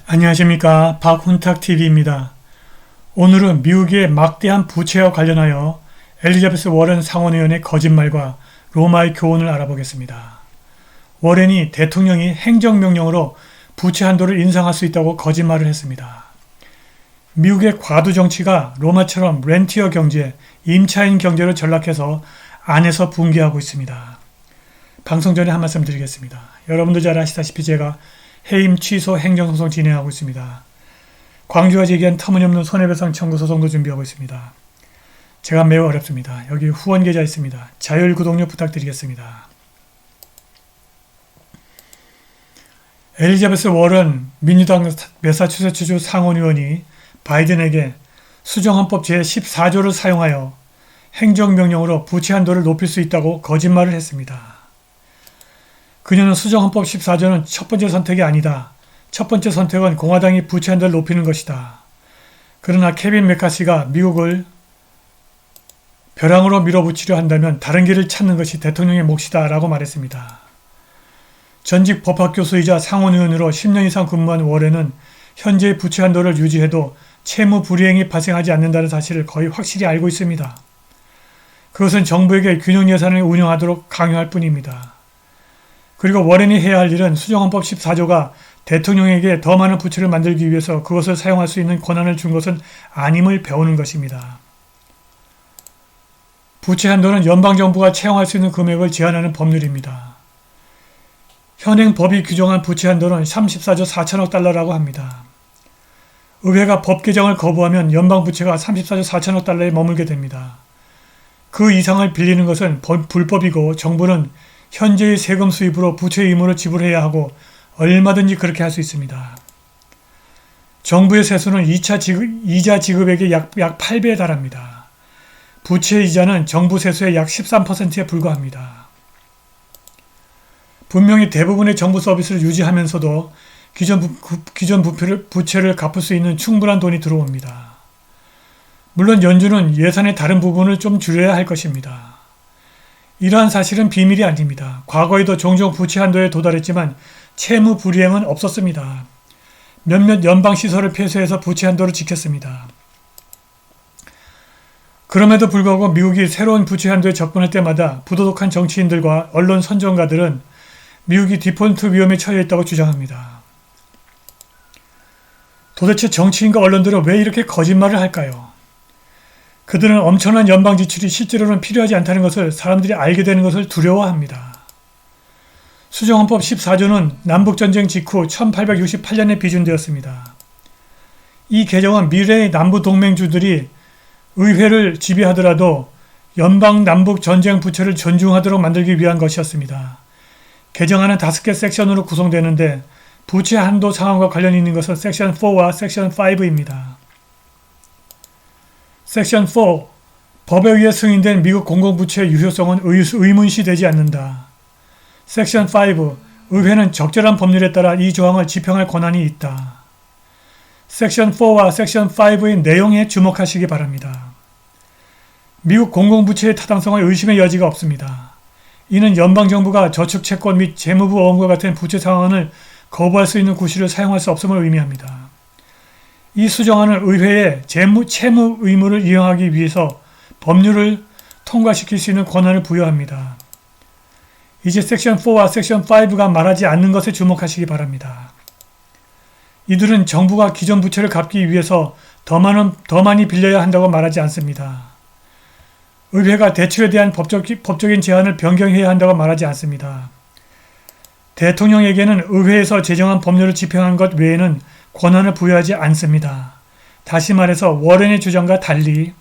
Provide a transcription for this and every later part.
안녕하십니까, 박훈탁TV입니다. 오늘은 미국의 막대한 부채와 관련하여 엘리자베스 워런 상원의원의 거짓말과 로마의 교훈을 알아보겠습니다. 워렌이 대통령이 행정명령으로 부채 한도를 인상할 수 있다고 거짓말을 했습니다. 미국의 과도 정치가 로마처럼 렌티어 경제, 임차인 경제로 전락해서 안에서 붕괴하고 있습니다. 방송 전에 한 말씀 드리겠습니다. 여러분도 잘 아시다시피 제가 해임 취소 행정소송 진행하고 있습니다. 광주와 제기한 터무니없는 손해배상 청구 소송도 준비하고 있습니다. 제가 매우 어렵습니다. 여기 후원 계좌 있습니다. 자율 구독료 부탁드리겠습니다. 엘리자베스 워런 민주당 매사추세츠주 상원의원이 바이든에게 수정헌법 제14조를 사용하여 행정명령으로 부채 한도를 높일 수 있다고 거짓말을 했습니다. 그녀는 수정헌법 14조는 첫 번째 선택이 아니다. 첫 번째 선택은 공화당이 부채 한도를 높이는 것이다. 그러나 케빈 메카시가 미국을 벼랑으로 밀어붙이려 한다면 다른 길을 찾는 것이 대통령의 몫이다 라고 말했습니다. 전직 법학교수이자 상원의원으로 10년 이상 근무한 워렌은 현재의 부채 한도를 유지해도 채무 불이행이 발생하지 않는다는 사실을 거의 확실히 알고 있습니다. 그것은 정부에게 균형 예산을 운영하도록 강요할 뿐입니다. 그리고 워렌이 해야 할 일은 수정헌법 14조가 대통령에게 더 많은 부채를 만들기 위해서 그것을 사용할 수 있는 권한을 준 것은 아님을 배우는 것입니다. 부채 한도는 연방정부가 채용할 수 있는 금액을 제한하는 법률입니다. 현행 법이 규정한 부채 한도는 34조 4천억 달러라고 합니다. 의회가 법 개정을 거부하면 연방 부채가 34조 4천억 달러에 머물게 됩니다. 그 이상을 빌리는 것은 불법이고 정부는 현재의 세금 수입으로 부채 의무를 지불해야 하고 얼마든지 그렇게 할 수 있습니다. 정부의 세수는 이자 지급액의 약 8배에 달합니다. 부채 이자는 정부 세수의 약 13%에 불과합니다. 분명히 대부분의 정부 서비스를 유지하면서도 기존 부채를 갚을 수 있는 충분한 돈이 들어옵니다. 물론 연준은 예산의 다른 부분을 좀 줄여야 할 것입니다. 이러한 사실은 비밀이 아닙니다. 과거에도 종종 부채 한도에 도달했지만 채무 불이행은 없었습니다. 몇몇 연방시설을 폐쇄해서 부채 한도를 지켰습니다. 그럼에도 불구하고 미국이 새로운 부채 한도에 접근할 때마다 부도덕한 정치인들과 언론 선전가들은 미국이 디폴트 위험에 처해 있다고 주장합니다. 도대체 정치인과 언론들은 왜 이렇게 거짓말을 할까요? 그들은 엄청난 연방 지출이 실제로는 필요하지 않다는 것을 사람들이 알게 되는 것을 두려워합니다. 수정헌법 14조는 남북전쟁 직후 1868년에 비준되었습니다. 이 개정은 미래의 남부동맹주들이 의회를 지배하더라도 연방 남북 전쟁 부채를 존중하도록 만들기 위한 것이었습니다. 개정안은 5개 섹션으로 구성되는데 부채 한도 상황과 관련이 있는 것은 섹션 4와 섹션 5입니다. 섹션 4. 법에 의해 승인된 미국 공공부채의 유효성은 의문시되지 않는다. 섹션 5. 의회는 적절한 법률에 따라 이 조항을 집행할 권한이 있다. 섹션 4와 섹션 5의 내용에 주목하시기 바랍니다. 미국 공공부채의 타당성을 의심의 여지가 없습니다. 이는 연방정부가 저축채권 및 재무부 어음과 같은 부채 상환을 거부할 수 있는 구실을 사용할 수 없음을 의미합니다. 이 수정안은 의회에 채무 의무를 이행하기 위해서 법률을 통과시킬 수 있는 권한을 부여합니다. 이제 섹션 4와 섹션 5가 말하지 않는 것에 주목하시기 바랍니다. 이들은 정부가 기존 부채를 갚기 위해서 더 많이 빌려야 한다고 말하지 않습니다. 의회가 대출에 대한 법적인 제한을 변경해야 한다고 말하지 않습니다. 대통령에게는 의회에서 제정한 법률을 집행한 것 외에는 권한을 부여하지 않습니다. 다시 말해서 워렌의 주장과 달리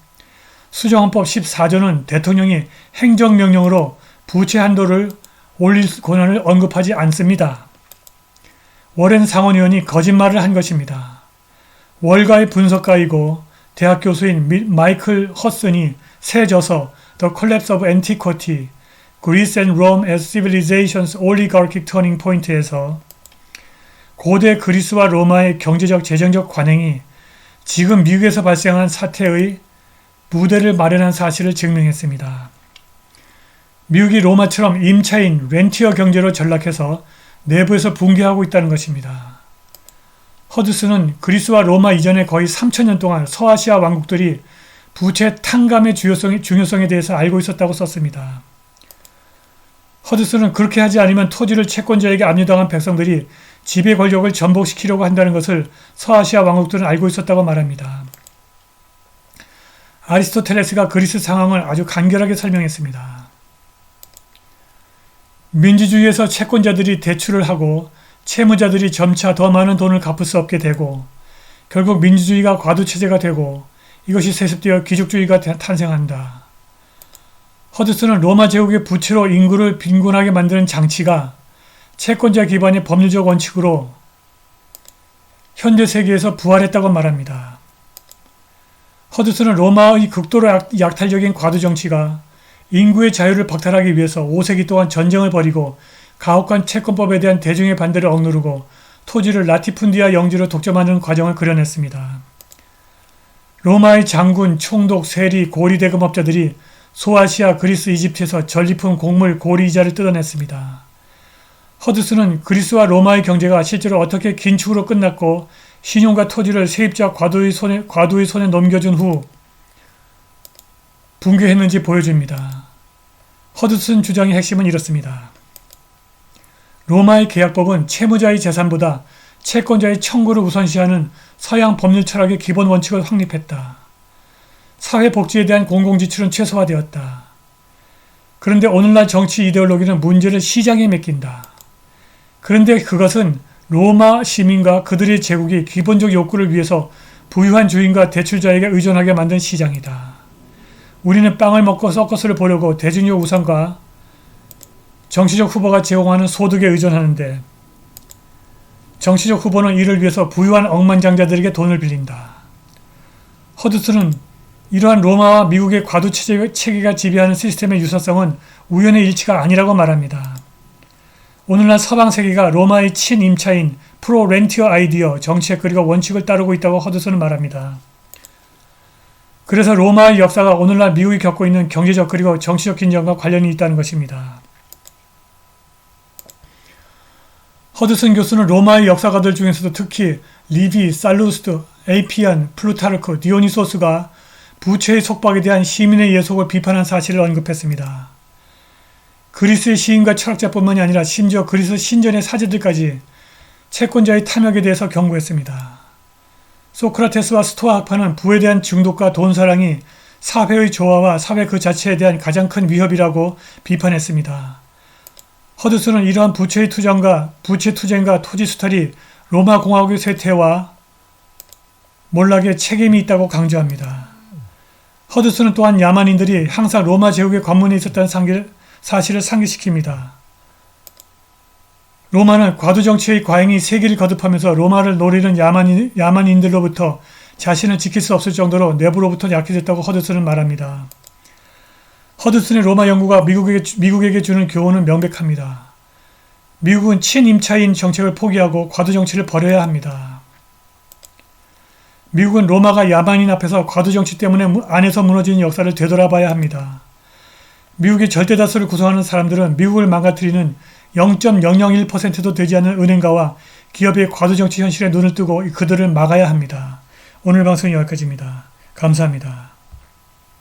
수정헌법 14조는 대통령이 행정명령으로 부채 한도를 올릴 권한을 언급하지 않습니다. 워렌 상원의원이 거짓말을 한 것입니다. 월가의 분석가이고 대학 교수인 마이클 허슨이 새 저서 The Collapse of Antiquity, Greece and Rome as Civilization's Oligarchic Turning Point에서 고대 그리스와 로마의 경제적 재정적 관행이 지금 미국에서 발생한 사태의 무대를 마련한 사실을 증명했습니다. 미국이 로마처럼 임차인 렌티어 경제로 전락해서 내부에서 붕괴하고 있다는 것입니다. 허드슨은 그리스와 로마 이전에 거의 3000년 동안 서아시아 왕국들이 부채 탕감의 중요성에 대해서 알고 있었다고 썼습니다. 허드슨은 그렇게 하지 않으면 토지를 채권자에게 압류당한 백성들이 지배 권력을 전복시키려고 한다는 것을 서아시아 왕국들은 알고 있었다고 말합니다. 아리스토텔레스가 그리스 상황을 아주 간결하게 설명했습니다. 민주주의에서 채권자들이 대출을 하고 채무자들이 점차 더 많은 돈을 갚을 수 없게 되고 결국 민주주의가 과도체제가 되고 이것이 세습되어 귀족주의가 탄생한다. 허드슨은 로마 제국의 부채로 인구를 빈곤하게 만드는 장치가 채권자 기반의 법률적 원칙으로 현대 세계에서 부활했다고 말합니다. 허드슨은 로마의 극도로 약탈적인 과도 정치가 인구의 자유를 박탈하기 위해서 5세기 동안 전쟁을 벌이고 가혹한 채권법에 대한 대중의 반대를 억누르고 토지를 라티푼디아 영지로 독점하는 과정을 그려냈습니다. 로마의 장군, 총독, 세리, 고리 대금업자들이 소아시아, 그리스, 이집트에서 전리품, 곡물, 고리 이자를 뜯어냈습니다. 허드슨은 그리스와 로마의 경제가 실제로 어떻게 긴축으로 끝났고 신용과 토지를 세입자 과도의 손에 넘겨준 후 붕괴했는지 보여줍니다. 허드슨 주장의 핵심은 이렇습니다. 로마의 계약법은 채무자의 재산보다 채권자의 청구를 우선시하는 서양 법률 철학의 기본 원칙을 확립했다. 사회복지에 대한 공공지출은 최소화되었다. 그런데 오늘날 정치 이데올로기는 문제를 시장에 맡긴다. 그런데 그것은 로마 시민과 그들의 제국이 기본적 욕구를 위해서 부유한 주인과 대출자에게 의존하게 만든 시장이다. 우리는 빵을 먹고 서커스를 보려고 대중적 우상과 정치적 후보가 제공하는 소득에 의존하는데 정치적 후보는 이를 위해서 부유한 억만장자들에게 돈을 빌린다. 허드슨은 이러한 로마와 미국의 과도 체계가 지배하는 시스템의 유사성은 우연의 일치가 아니라고 말합니다. 오늘날 서방 세계가 로마의 친임차인 프로-렌티어 아이디어, 정책 그리고 원칙을 따르고 있다고 허드슨은 말합니다. 그래서 로마의 역사가 오늘날 미국이 겪고 있는 경제적 그리고 정치적 긴장과 관련이 있다는 것입니다. 허드슨 교수는 로마의 역사가들 중에서도 특히 리비, 살루스트, 에이피안, 플루타르크, 디오니소스가 부채의 속박에 대한 시민의 예속을 비판한 사실을 언급했습니다. 그리스의 시인과 철학자뿐만이 아니라 심지어 그리스 신전의 사제들까지 채권자의 탐욕에 대해서 경고했습니다. 소크라테스와 스토아 학파는 부에 대한 중독과 돈사랑이 사회의 조화와 사회 그 자체에 대한 가장 큰 위협이라고 비판했습니다. 허드슨은 이러한 부채 투쟁과 토지 수탈이 로마 공화국의 쇠퇴와 몰락에 책임이 있다고 강조합니다. 허드슨은 또한 야만인들이 항상 로마 제국의 관문에 있었다는 사실을 상기시킵니다. 로마는 과도 정치의 과잉이 세기를 거듭하면서 로마를 노리는 야만인들로부터 자신을 지킬 수 없을 정도로 내부로부터 약해졌다고 허드슨은 말합니다. 허드슨의 로마 연구가 미국에게 주는 교훈은 명백합니다. 미국은 친임차인 정책을 포기하고 과도 정치를 버려야 합니다. 미국은 로마가 야만인 앞에서 과도 정치 때문에 안에서 무너지는 역사를 되돌아봐야 합니다. 미국의 절대 다수를 구성하는 사람들은 미국을 망가뜨리는 0.001%도 되지 않는 은행가와 기업의 과도 정치 현실에 눈을 뜨고 그들을 막아야 합니다. 오늘 방송은 여기까지입니다. 감사합니다.